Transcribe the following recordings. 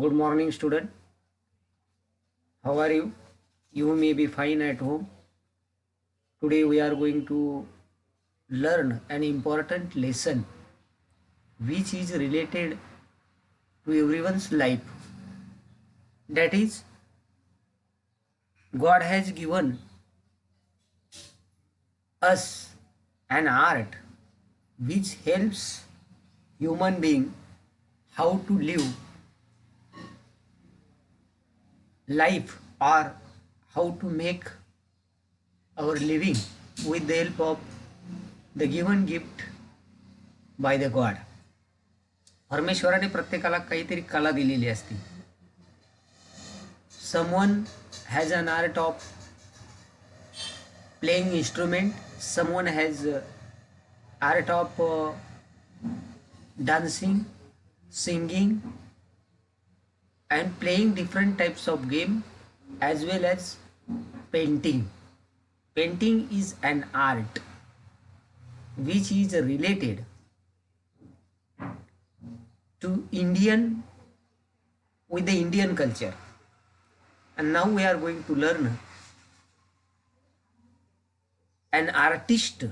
Good morning, student. How are you? You may be fine at home. Today we are going to learn an important lesson which is related to everyone's life. That is, God has given us an art which helps human being how to live life or how to make our living with the help of the given gift by the God. परमेश्वराने प्रत्येकाला काहीतरी कला दिलेली असते. Someone has an art of playing instrument, someone has art of dancing, singing and playing different types of game as well as painting. Painting is an art which is related to Indian with the Indian culture. And now we are going to learn an artist.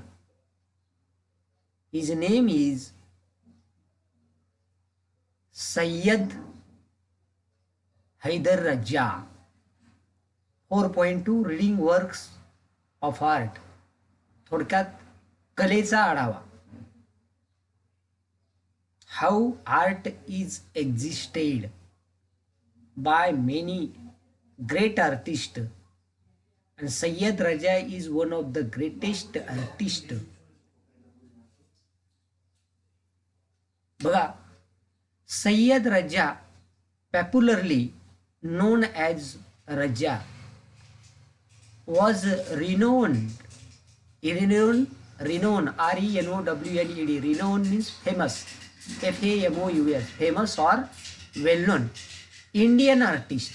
His name is Sayyid Haider Raja. 4.2 reading works of art. थोडक्यात कलेचा आढावा. How art is existed by many great artist and Sayyid Raja is one of the greatest artist. बघा, Sayyid Raja, popularly known as Raja, was renowned RENOWNED, renowned means famous, FAMOUS, famous or well known Indian artist.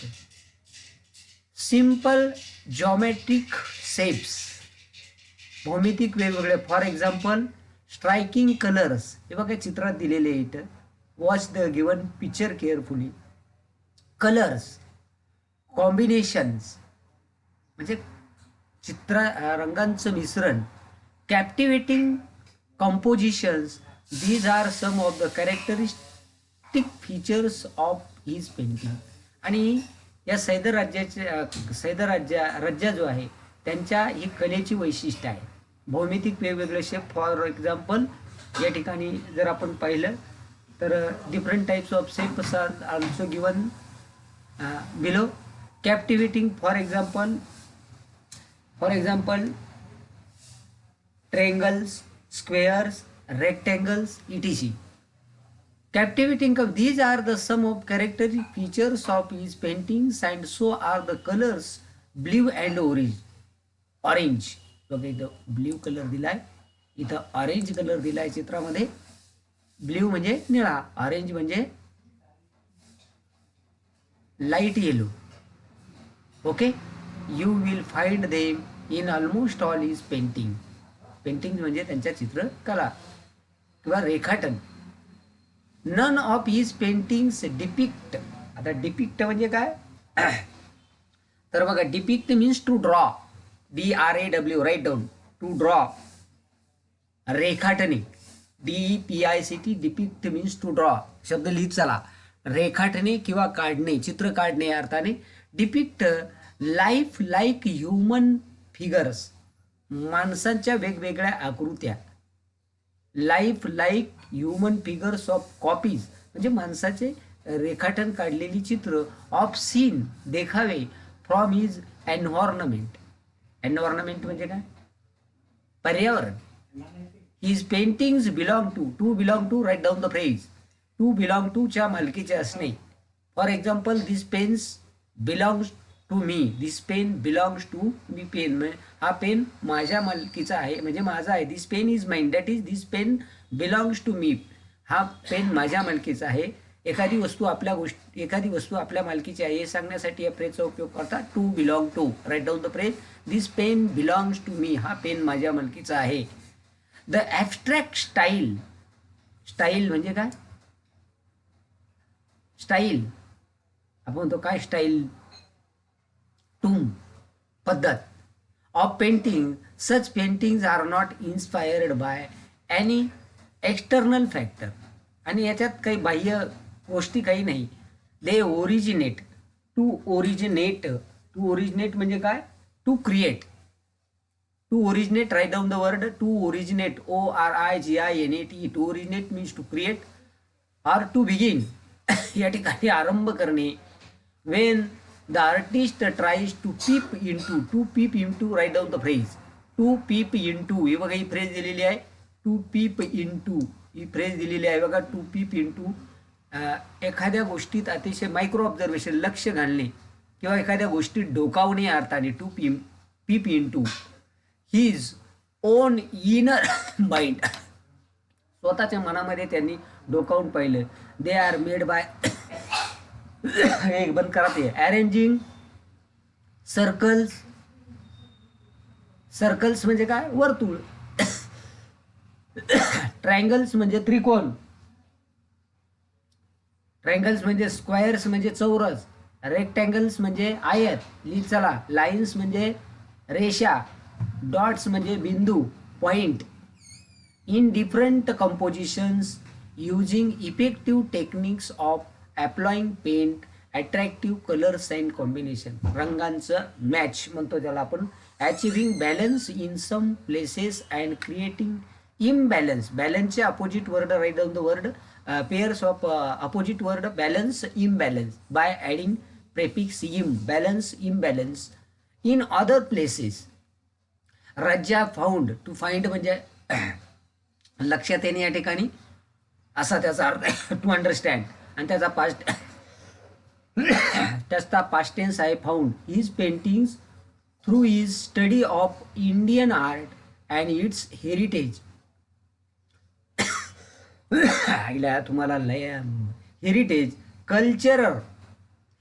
Simple geometric shapes, भौमितिक वेगवेगळे, for example striking colours. हे बघा चित्रात दिलेले इथं. Watch the given picture carefully. Colours, combinations म्हणजे रंगांचं मिश्रण. Captivating compositions. These are some of the characteristic features of his painting. आणि या सैदर राज्या जो आहे त्यांच्या ही कलेची वैशिष्ट्य आहे. भौमितिक वेगवेगळे शेप. फॉर एक्झाम्पल या ठिकाणी जर आपण पाहिलं तर different types of shapes are also given below. Captivating, for example triangles, squares, rectangles etc. Captivating of these are the sum of characteristic features of his paintings and so are the colors blue and orange. बघा इथं blue colour दिलाय, इथं orange colour दिलाय चित्रामध्ये. Blue म्हणजे निळा, orange म्हणजे light yellow. Okay, you will find them in almost all his painting. Painting म्हणजे त्यांच्या चित्रकला किंवा रेखाटन. None of his paintings depict. आता डिपिक्ट म्हणजे काय तर बघा, depict means to draw, DRAW, write down, to draw, रेखाटणे, DEPICT. Depict means to draw, शब्द लिहित चला. रेखाटणे किंवा काढणे, चित्र काढणे या अर्थाने. Depict life like human figures, माणसांच्या वेगवेगळ्या आकृत्या. Life like human figures of copies म्हणजे माणसाचे रेखाटन काढलेली चित्र. ऑफ सीन, देखावे. From his environment. एन्व्हायरमेंट म्हणजे काय, पर्यावरण. His paintings belong to write down the phrase. To belong to च्या मालकीचे असणे. For example this pens belongs to me. This pen belongs to me. Pen हा पेन माझ्या मालकीचा आहे म्हणजे माझा आहे. This pen is mine, that is this pen belongs to me. हा पेन माझ्या मालकीचा आहे. एखादी वस्तू आपल्या मालकीची आहे हे सांगण्यासाठी या फ्रेजचा उपयोग करतात. To belong to, write down the phrase. This pen belongs to me, हा पेन माझ्या मालकीचा आहे. द ॲब्स्ट्रॅक्ट स्टाईल म्हणजे काय, स्टाईल आपण म्हणतो काय स्टाईल, टूम, पद्धत of painting. Such paintings are not inspired by any external factor. आणि याच्यात काही बाह्य गोष्टी काही नाही. They originate, to originate. To originate म्हणजे काय? To create. To originate, write down the word to originate, ORIGINAT. To originate means to create or to begin. या ठिकाणी आरंभ करणे. When the artist tries to peep in to, write down the phrase. To peep in to, हे बघा ही phrase दिलेली आहे. To peep in to ही फ्रेज दिलेली आहे बघा. टू पीप इन टू, एखाद्या गोष्टीत अतिशय मायक्रो ऑब्झर्वेशन, लक्ष घालणे किंवा एखाद्या गोष्टीत डोकावणे या अर्थाने. To peep in to his own inner mind. स्वतःच्या मनामध्ये त्यांनी डोकावून पाहिलं. दे आर मेड बाय एक बंद करा ते. Arranging circles. सर्कल्स म्हणजे काय? वर्तुळ. ट्रायंगल्स म्हणजे त्रिकोण. ट्रायंगल्स म्हणजे स्क्वेअर्स म्हणजे चौरस. रेक्टँगल्स म्हणजे आयत. लिहित चला. लाईन्स म्हणजे रेषा. डॉट्स म्हणजे बिंदू, point. In different compositions using effective techniques of applying paint, attractive colours and combination. रंगांचं मॅच म्हणतो त्याला आपण. Achieving balance in some places and creating imbalance. बॅलन्सचे opposite word, write down the word pairs of opposite word. Balance, imbalance by adding prefix im. Balance, imbalance in other places. Raza found. To find म्हणजे लक्षात येणे या ठिकाणी असा त्याचा अर्थ. To understand. आणि त्याचा पास्ट टेन्स आहे found. His paintings through his study of Indian art and it's heritage. तुम्हाला हेरिटेज, कल्चरल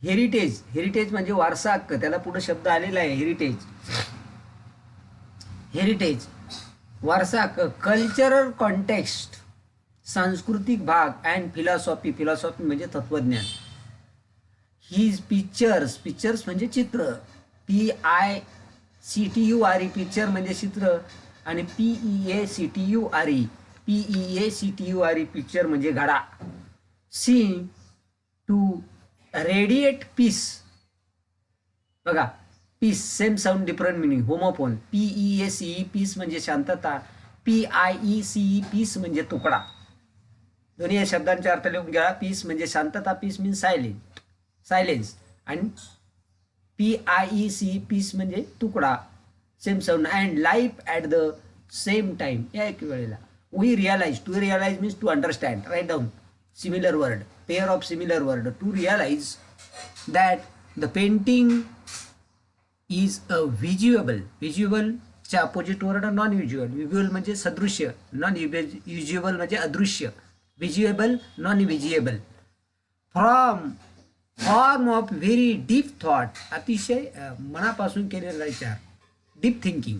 हेरिटेज. हेरिटेज म्हणजे वारसा हक्क. त्याला पुढे शब्द आलेला आहे हेरिटेज. हेरिटेज वारसा हक्क. कल्चरल कॉन्टेक्स्ट सांस्कृतिक भाग. And philosophy. फिलॉसॉफी म्हणजे तत्वज्ञान. His pictures. पिक्चर्स म्हणजे चित्र. PICTURE पिक्चर म्हणजे चित्र. आणि PEACTURE पिक्चर म्हणजे घडा. Seem to radiate peace. बघा peace same sound different meaning. Homophone. PEACE peace म्हणजे शांतता. PIECE पीस म्हणजे तुकडा. दोन्ही या शब्दांचे अर्थ लिहून घ्या. पीस म्हणजे शांतता. Peace means silence. आणि PIECE पीस म्हणजे तुकडा. Same sound. And life at the same time. या एक वेळेला. We realize. To realize means to understand. Write down similar word, pair of similar word. To realize that the painting is a visuable. व्हिज्युअलच्या opposite word non visual. Visual म्हणजे सदृश्य. Non visual म्हणजे अदृश्य. Visuable, non visuable. Form of very deep thought. अतिशय मनापासून केलेला विचार. Deep thinking.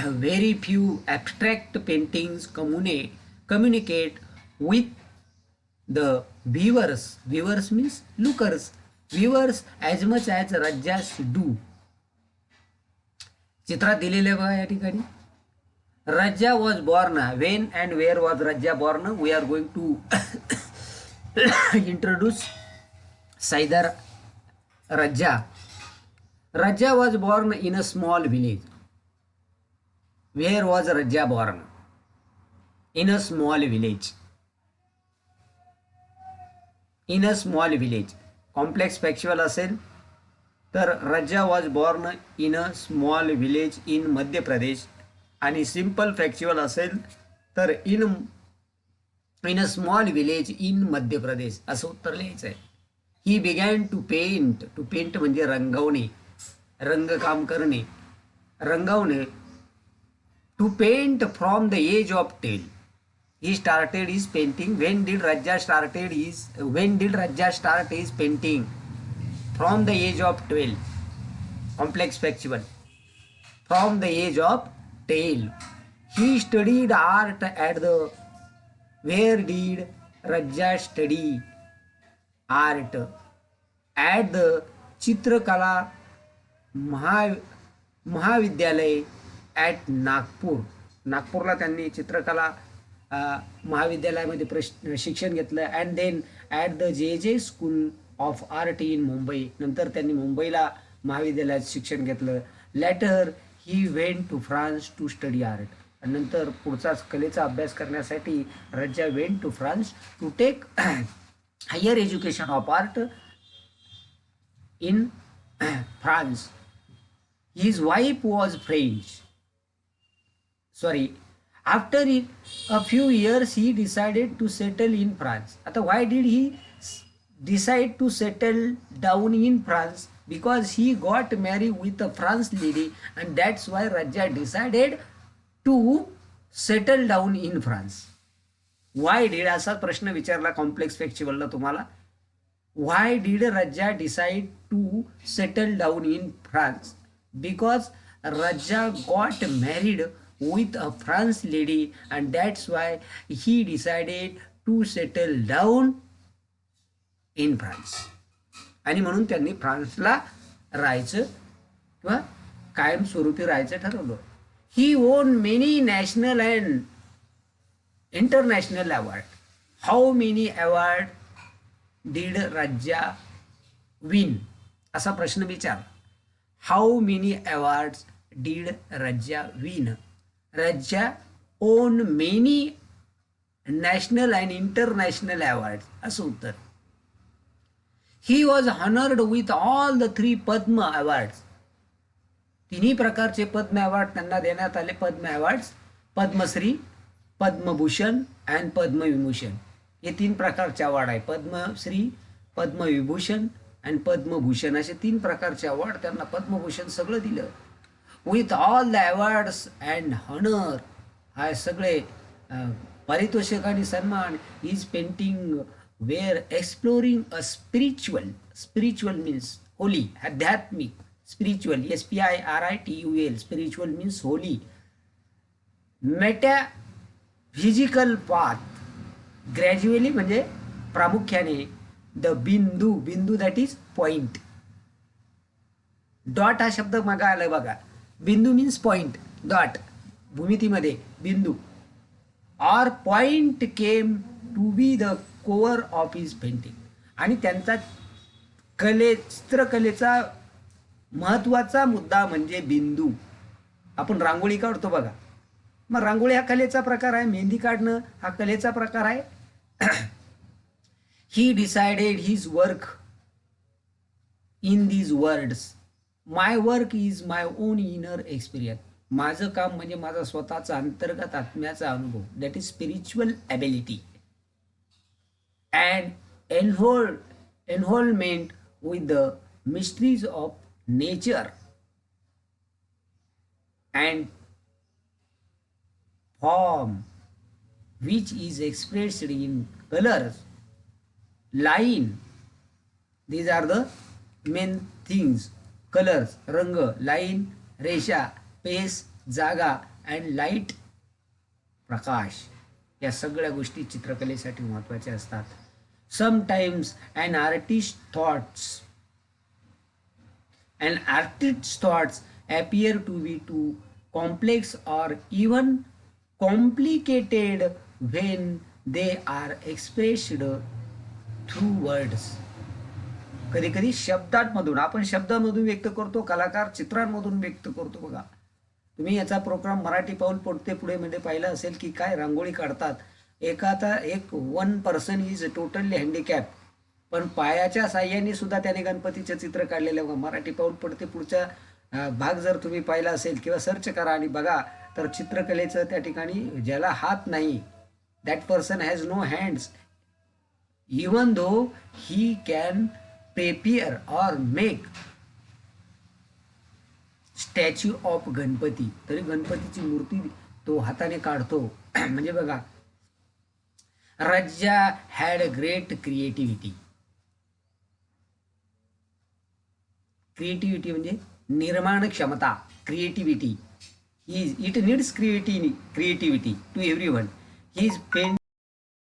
Very few abstract paintings communicate with the viewers. Viewers means lookers. Viewers as much as Razas do. चित्रात दिलेले बघा या ठिकाणी. Raza was born. When and where was Raza born? We are going to introduce सायदर Raza. Rajja was born in a small village. Where was Rajja born? In a small village. In a small village. Complex factual असेल तर Rajja was born in a small village in Madhya Pradesh. आणि simple factual असेल तर in a small village in Madhya Pradesh असं उत्तर लिहायचं आहे. He began to paint. To paint म्हणजे रंगवणे, रंगकाम करणे, रंगवणे. To paint from the age of 10. He started his painting. When did Rajja start his painting? From the age of 12. Complex factual. From the age of 12. He studied art at the. Where did Rajja study art at the चित्रकला महाविद्यालय at Nagpur. नागपूरला त्यांनी चित्रकला महाविद्यालयामध्ये शिक्षण घेतलं. And then at the J school of art in Mumbai. नंतर त्यांनी मुंबईला महाविद्यालयात शिक्षण घेतलं. Later he went to France to study art. नंतर पुढचाच कलेचा अभ्यास करण्यासाठी Raza went to France to take higher education of art in France. His wife was French. Sorry. After a few years, he decided to settle in France. आता why did he decide to settle down in France? Because he got married with a French lady, and that's why Raja decided to settle down in France. Why did असा प्रश्न विचारला complex फॅक्च्युअलला तुम्हाला. Why did Raja decide to settle down in France? Because Raja got married with a French lady, and that's why he decided to settle down in France. आणि म्हणून त्यांनी फ्रान्सला राहायचं किंवा कायमस्वरूपी राहायचं ठरवलं. He won many national and international awards. How many awards did Raja win? असा प्रश्न विचार. How many awards did Raja win? Raja won many national and international awards. असं उत्तर. He was honored with all the 3 Padma awards. तिन्ही प्रकारचे पद्म award त्यांना देण्यात आले. पद्म अवॉर्ड्स, पद्मश्री, पद्मभूषण अँड पद्मविभूषण. हे 3 प्रकारचे अवॉर्ड आहे. पद्मश्री, पद्मविभूषण आणि पद्मभूषण असे 3 प्रकारचे अवॉर्ड. त्यांना पद्मभूषण सगळं दिलं. With all the awards and honour. हा सगळे पारितोषिक आणि सन्मान. हिज पेंटिंग वेअर एक्सप्लोरिंग अ स्पिरिच्युअल मीन्स होली, आध्यात्मिक. Spiritual, SPIRITUAL, spiritual means Holy. Metaphysical path. Gradually म्हणजे प्रामुख्याने. द बिंदू दॅट इज पॉइंट. डॉट हा शब्द मागा आला बघा. बिंदू मीन्स पॉइंट. डॉट भूमितीमध्ये बिंदू. Or point came to be the core of his painting. आणि त्यांचा चित्रकलेचा महत्वाचा मुद्दा म्हणजे बिंदू. आपण रांगोळी काढतो बघा. मग रांगोळी हा कलेचा प्रकार आहे. मेहंदी काढणं हा कलेचा प्रकार आहे. He decided his work in these words. My work is my own inner experience. माझं काम म्हणजे माझा स्वतःचा अंतर्गत आत्म्याचा अनुभव. That is spiritual ability and involvement with the mysteries of nature and form, which is expressed in colors, line. These are the main things. Colors, रंग, line, रेषा, पेस, जागा and light, प्रकाश. या सगळ्या गोष्टी चित्रकलेसाठी महत्त्वाच्या असतात. Sometimes an artist's thoughts appear to be too complex or even complicated when they are expressed through words. कधी कधी शब्दांमधून, आपण शब्दांमधून व्यक्त करतो, कलाकार चित्रांमधून व्यक्त करतो. बघा, तुम्ही याचा प्रोग्राम मराठी पाऊल पुढते पुढे मध्ये पाहिला असेल की काय रांगोळी काढतात. एक 1 पर्सन इज टोटली हँडिकॅप, पण पायाच्या साह्याने सुद्धा त्याने गणपतीचे चित्र काढलेले. मराठी पाऊल पडते पुढचा भाग जर तुम्ही पाहिला असेल किंवा सर्च करा आणि बघा, तर चित्रकलेचं त्या ठिकाणी ज्याला हात नाही, that person has no hands, even though he can prepare or make statue of Ganpati. तरी गणपतीची मूर्ती तो हाताने काढतो. म्हणजे बघा, Raja had great creativity. Creativity म्हणजे निर्माण क्षमता. Creativity it needs creativity to everyone. He is paint